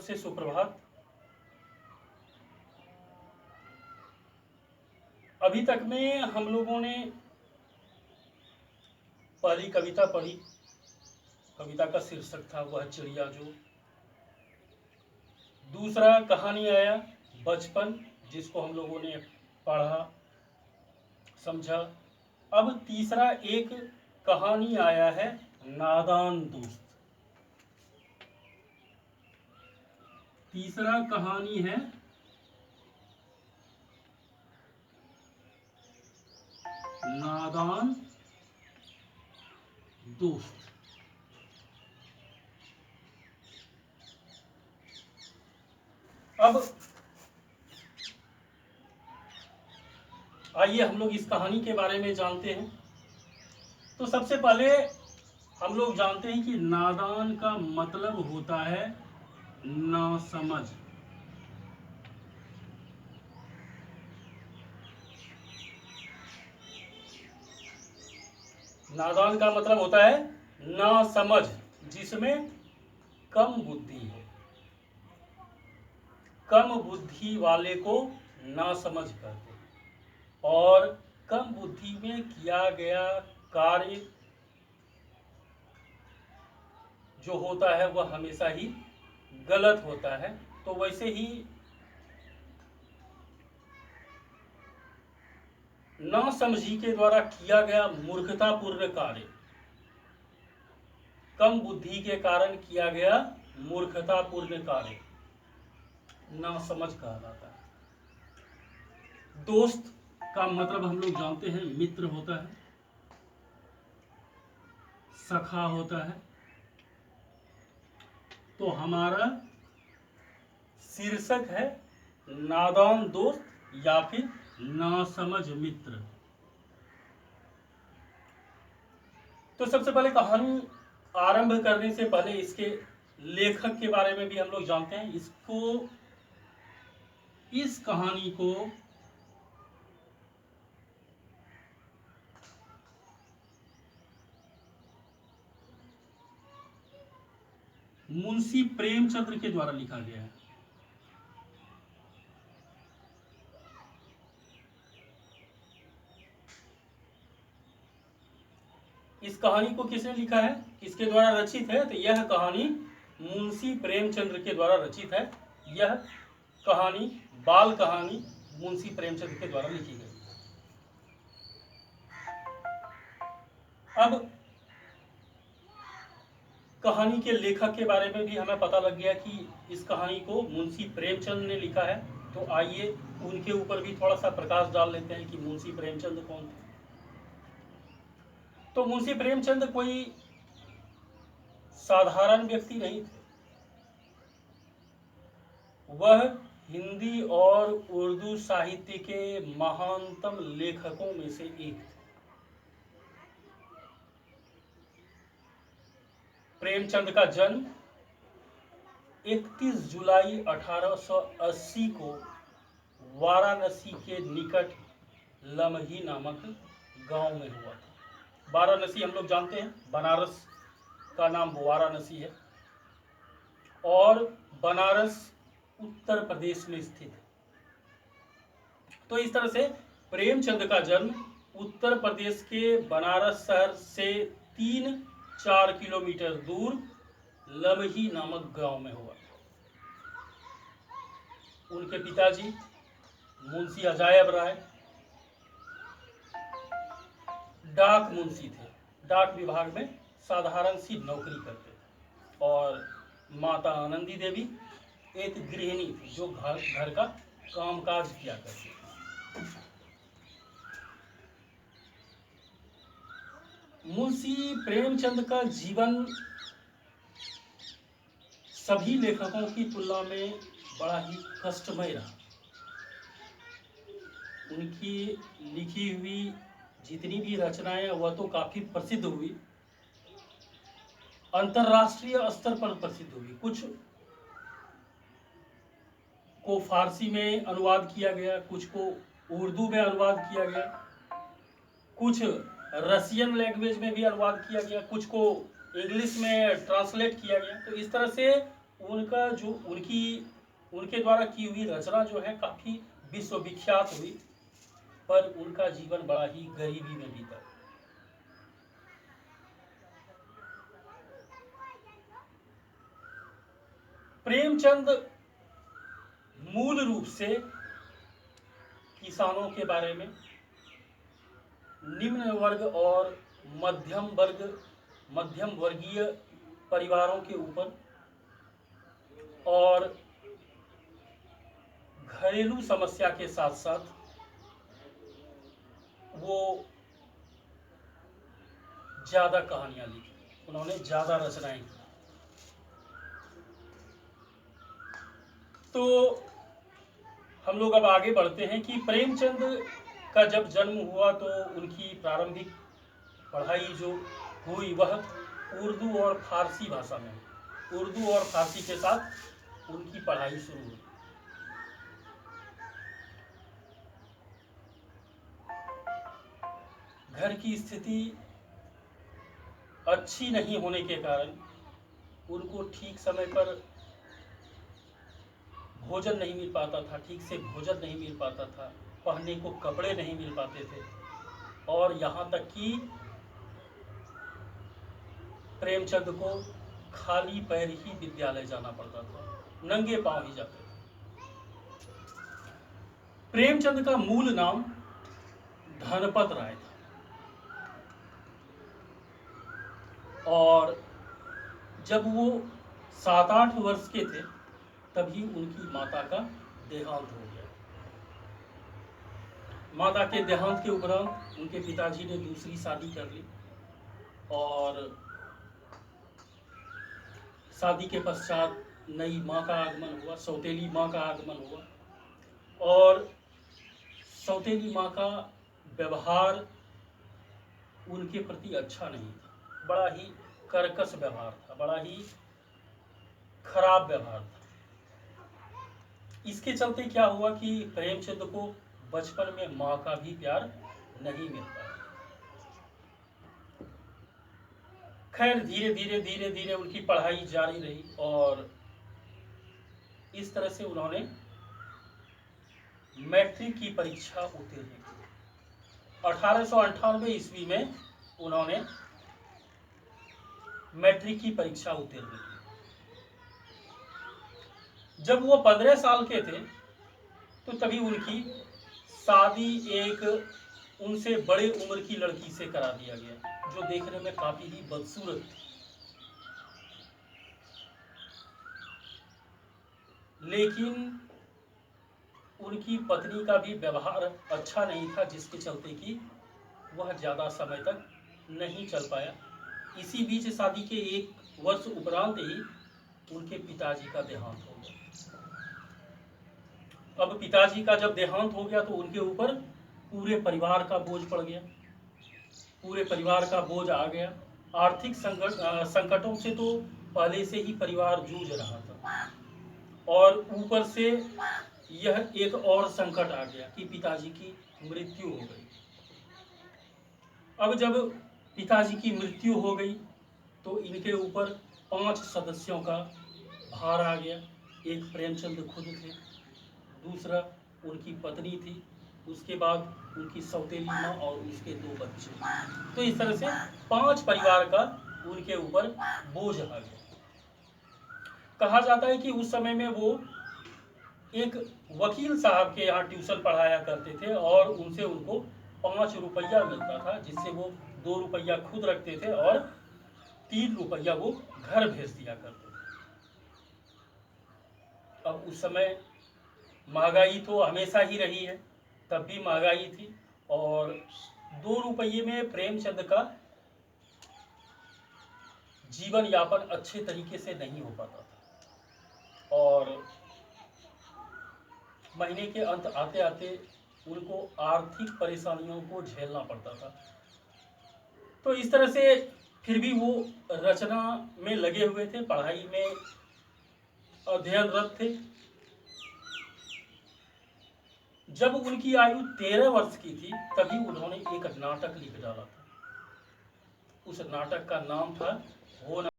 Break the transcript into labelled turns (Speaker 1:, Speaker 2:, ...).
Speaker 1: तरफ से सुप्रभात। अभी तक में हम लोगों ने पहली कविता पढ़ी। कविता का शीर्षक था वह चिड़िया जो। दूसरा कहानी आया बचपन, जिसको हम लोगों ने पढ़ा समझा। अब तीसरा एक कहानी आया है नादान दोस्त। तीसरा कहानी है नादान दोस्त। अब आइए हम लोग इस कहानी के बारे में जानते हैं। तो सबसे पहले हम लोग जानते हैं कि नादान का मतलब होता है नासमझ। नादान का मतलब होता है नासमझ, जिसमें कम बुद्धि है। कम बुद्धि वाले को नासमझ कहते हैं। और कम बुद्धि में किया गया कार्य जो होता है वह हमेशा ही गलत होता है। तो वैसे ही नासमझी के द्वारा किया गया मूर्खतापूर्ण कार्य, कम बुद्धि के कारण किया गया मूर्खतापूर्ण कार्य नासमझ कहलाता है। दोस्त का मतलब हम लोग जानते हैं मित्र होता है, सखा होता है। तो हमारा शीर्षक है नादान दोस्त या फिर नासमझ मित्र। तो सबसे पहले कहानी आरंभ करने से पहले इसके लेखक के बारे में भी हम लोग जानते हैं। इस कहानी को मुंशी प्रेमचंद्र के द्वारा लिखा गया है। इस कहानी को किसने लिखा है, किसके द्वारा रचित है? तो यह कहानी मुंशी प्रेमचंद्र के द्वारा रचित है। यह कहानी बाल कहानी मुंशी प्रेमचंद्र के द्वारा लिखी गई। अब कहानी के लेखक के बारे में भी हमें पता लग गया कि इस कहानी को मुंशी प्रेमचंद ने लिखा है। तो आइए उनके ऊपर भी थोड़ा सा प्रकाश डाल लेते हैं कि मुंशी प्रेमचंद कौन थे। तो मुंशी प्रेमचंद कोई साधारण व्यक्ति नहीं थे। वह हिंदी और उर्दू साहित्य के महानतम लेखकों में से एक थे। प्रेमचंद का जन्म 31 जुलाई 1880 को वाराणसी के निकट लमही नामक गांव में हुआ था। वाराणसी हम लोग जानते हैं, बनारस का नाम वाराणसी है और बनारस उत्तर प्रदेश में स्थित है। तो इस तरह से प्रेमचंद का जन्म उत्तर प्रदेश के बनारस शहर से 3-4 किलोमीटर दूर लमही नामक गांव में हुआ। उनके पिताजी मुंशी अजायब राय डाक मुंशी थे। डाक विभाग में साधारण सी नौकरी करते थे। और माता आनंदी देवी एक गृहिणी थी जो घर का कामकाज किया करती थी। मुंशी प्रेमचंद का जीवन सभी लेखकों की तुलना में बड़ा ही कष्टमय रहा। उनकी लिखी हुई जितनी भी रचनाएं वह तो काफी प्रसिद्ध हुई, अंतर्राष्ट्रीय स्तर पर प्रसिद्ध हुई। कुछ को फारसी में अनुवाद किया गया, कुछ को उर्दू में अनुवाद किया गया, कुछ रशियन लैंग्वेज में भी अनुवाद किया गया, कुछ को इंग्लिश में ट्रांसलेट किया गया। तो इस तरह से उनका जो उनके द्वारा की हुई रचना जो है काफी विश्वविख्यात हुई, पर उनका जीवन बड़ा ही गरीबी में बीता। प्रेमचंद मूल रूप से किसानों के बारे में, निम्न वर्ग और मध्यम वर्गीय परिवारों के ऊपर और घरेलू समस्या के साथ साथ वो ज्यादा कहानियां लिखी, उन्होंने ज्यादा रचनाएं की। तो हम लोग अब आगे बढ़ते हैं कि प्रेमचंद का जब जन्म हुआ तो उनकी प्रारंभिक पढ़ाई जो हुई वह उर्दू और फारसी भाषा में, उर्दू और फारसी के साथ उनकी पढ़ाई शुरू हुई। घर की स्थिति अच्छी नहीं होने के कारण उनको ठीक समय पर भोजन नहीं मिल पाता था, ठीक से भोजन नहीं मिल पाता था, पहनने को कपड़े नहीं मिल पाते थे, और यहाँ तक कि प्रेमचंद को खाली पैर ही विद्यालय जाना पड़ता था, नंगे पांव ही जाते थे। प्रेमचंद का मूल नाम धनपत राय था और जब वो 7-8 वर्ष के थे तभी उनकी माता का देहांत हो गया। माता के देहांत के उपरांत उनके पिताजी ने दूसरी शादी कर ली और शादी के पश्चात नई माँ का आगमन हुआ, सौतेली माँ का आगमन हुआ, और सौतेली माँ का व्यवहार उनके प्रति अच्छा नहीं था, बड़ा ही कर्कश व्यवहार था, बड़ा ही खराब व्यवहार था। इसके चलते क्या हुआ कि प्रेमचंद को बचपन में माँ का भी प्यार नहीं मिल पाया। खैर धीरे धीरे उनकी पढ़ाई जारी रही और इस तरह से उन्होंने मैट्रिक की परीक्षा उत्तीर्ण की। 1898 ईस्वी में उन्होंने मैट्रिक की परीक्षा उत्तीर्ण की। जब वो 15 साल के थे तो तभी उनकी शादी एक उनसे बड़े उम्र की लड़की से करा दिया गया जो देखने में काफी ही बदसूरत थी, लेकिन उनकी पत्नी का भी व्यवहार अच्छा नहीं था, जिसके चलते कि वह ज्यादा समय तक नहीं चल पाया। इसी बीच शादी के 1 वर्ष उपरांत ही उनके पिताजी का देहांत हो गया। अब पिताजी का जब देहांत हो गया तो उनके ऊपर पूरे परिवार का बोझ पड़ गया, पूरे परिवार का बोझ आ गया। आर्थिक संकटों से तो पहले से ही परिवार जूझ रहा था और ऊपर से यह एक और संकट आ गया कि पिताजी की मृत्यु हो गई। अब जब पिताजी की मृत्यु हो गई तो इनके ऊपर 5 सदस्यों का भार आ गया। एक प्रेमचंद खुद थे, दूसरा उनकी पत्नी थी, उसके बाद उनकी सौतेली माँ और उसके 2 बच्चे। तो इस तरह से 5 परिवार का उनके ऊपर बोझ आ गया। कहा जाता है कि उस समय में वो एक वकील साहब के यहाँ ट्यूशन पढ़ाया करते थे और उनसे उनको 5 रुपया मिलता था, जिससे वो 2 रुपया खुद रखते थे और 3 रुपया वो घर भेज दिया करते थे। अब उस समय महंगाई तो हमेशा ही रही है, तब भी महंगाई थी और 2 रुपये में प्रेमचंद का जीवन यापन अच्छे तरीके से नहीं हो पाता था और महीने के अंत आते आते उनको आर्थिक परेशानियों को झेलना पड़ता था। तो इस तरह से फिर भी वो रचना में लगे हुए थे, पढ़ाई में अध्ययनरत थे। जब उनकी आयु 13 वर्ष की थी तभी उन्होंने एक नाटक लिख डाला था। उस नाटक का नाम था हो